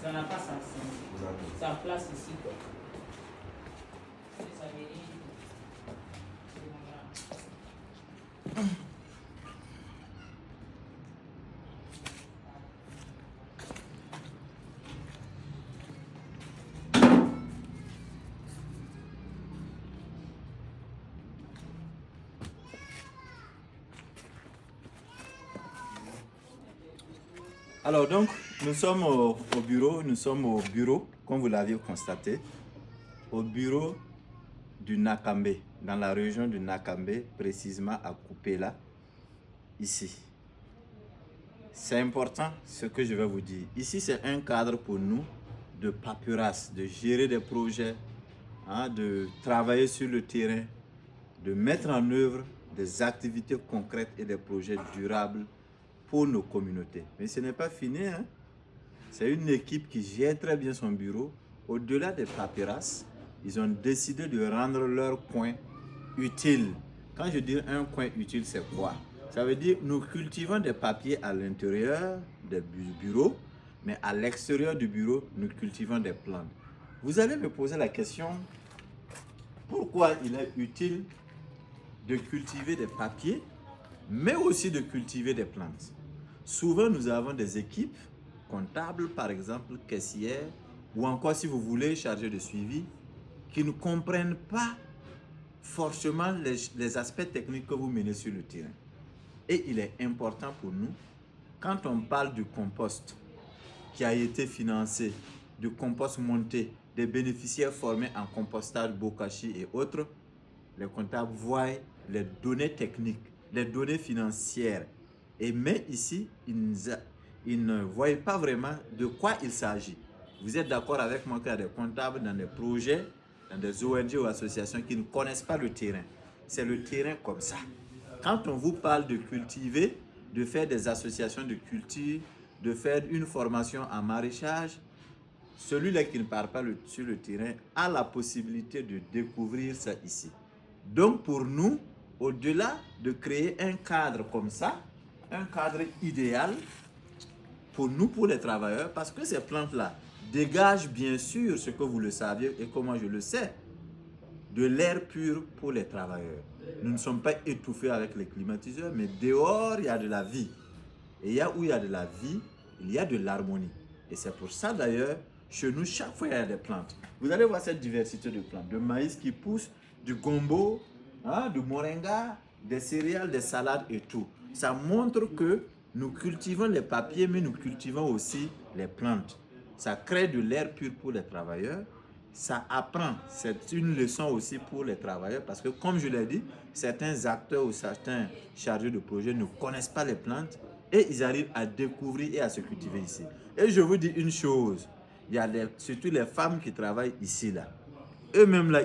Ça n'a pas sa, sa place ici, quoi. Ça vient. Alors donc, nous sommes au bureau, comme vous l'aviez constaté, au bureau du Nakambe, dans la région du Nakambe, précisément à Kupela, ici. C'est important ce que je vais vous dire. Ici, c'est un cadre pour nous de paperasse, de gérer des projets, de travailler sur le terrain, de mettre en œuvre des activités concrètes et des projets durables pour nos communautés. Mais ce n'est pas fini, hein? C'est une équipe qui gère très bien son bureau. Au-delà des paperasses, ils ont décidé de rendre leur coin utile. Quand je dis un coin utile, c'est quoi? Ça veut dire que nous cultivons des papiers à l'intérieur du bureau, mais à l'extérieur du bureau, nous cultivons des plantes. Vous allez me poser la question, pourquoi il est utile de cultiver des papiers, mais aussi de cultiver des plantes? Souvent, nous avons des équipes comptables, par exemple, caissières, ou encore, si vous voulez, chargés de suivi, qui ne comprennent pas forcément les aspects techniques que vous menez sur le terrain. Et il est important pour nous, quand on parle du compost qui a été financé, du compost monté, des bénéficiaires formés en compostage, bokashi et autres, les comptables voient les données techniques, les données financières. Mais ici, ils ne voient pas vraiment de quoi il s'agit. Vous êtes d'accord avec moi qu'il y a des comptables dans des projets, dans des ONG ou associations qui ne connaissent pas le terrain. C'est le terrain comme ça. Quand on vous parle de cultiver, de faire des associations de culture, de faire une formation en maraîchage, celui-là qui ne part pas sur le terrain a la possibilité de découvrir ça ici. Donc pour nous, au-delà de créer un cadre comme ça, un cadre idéal pour nous, pour les travailleurs, parce que ces plantes-là dégagent bien sûr, ce que vous le saviez et comment je le sais, de l'air pur pour les travailleurs. Nous ne sommes pas étouffés avec les climatiseurs, mais dehors, il y a de la vie. Et où il y a de la vie, il y a de l'harmonie. Et c'est pour ça d'ailleurs, chez nous, chaque fois, il y a des plantes. Vous allez voir cette diversité de plantes. De maïs qui pousse, du gombo, du moringa, des céréales, des salades et tout. Ça montre que nous cultivons les papiers, mais nous cultivons aussi les plantes. Ça crée de l'air pur pour les travailleurs. Ça apprend, c'est une leçon aussi pour les travailleurs parce que comme je l'ai dit, certains acteurs ou certains chargés de projet ne connaissent pas les plantes et ils arrivent à découvrir et à se cultiver ici. Et je vous dis une chose, il y a surtout les femmes qui travaillent ici là. Eux-mêmes là,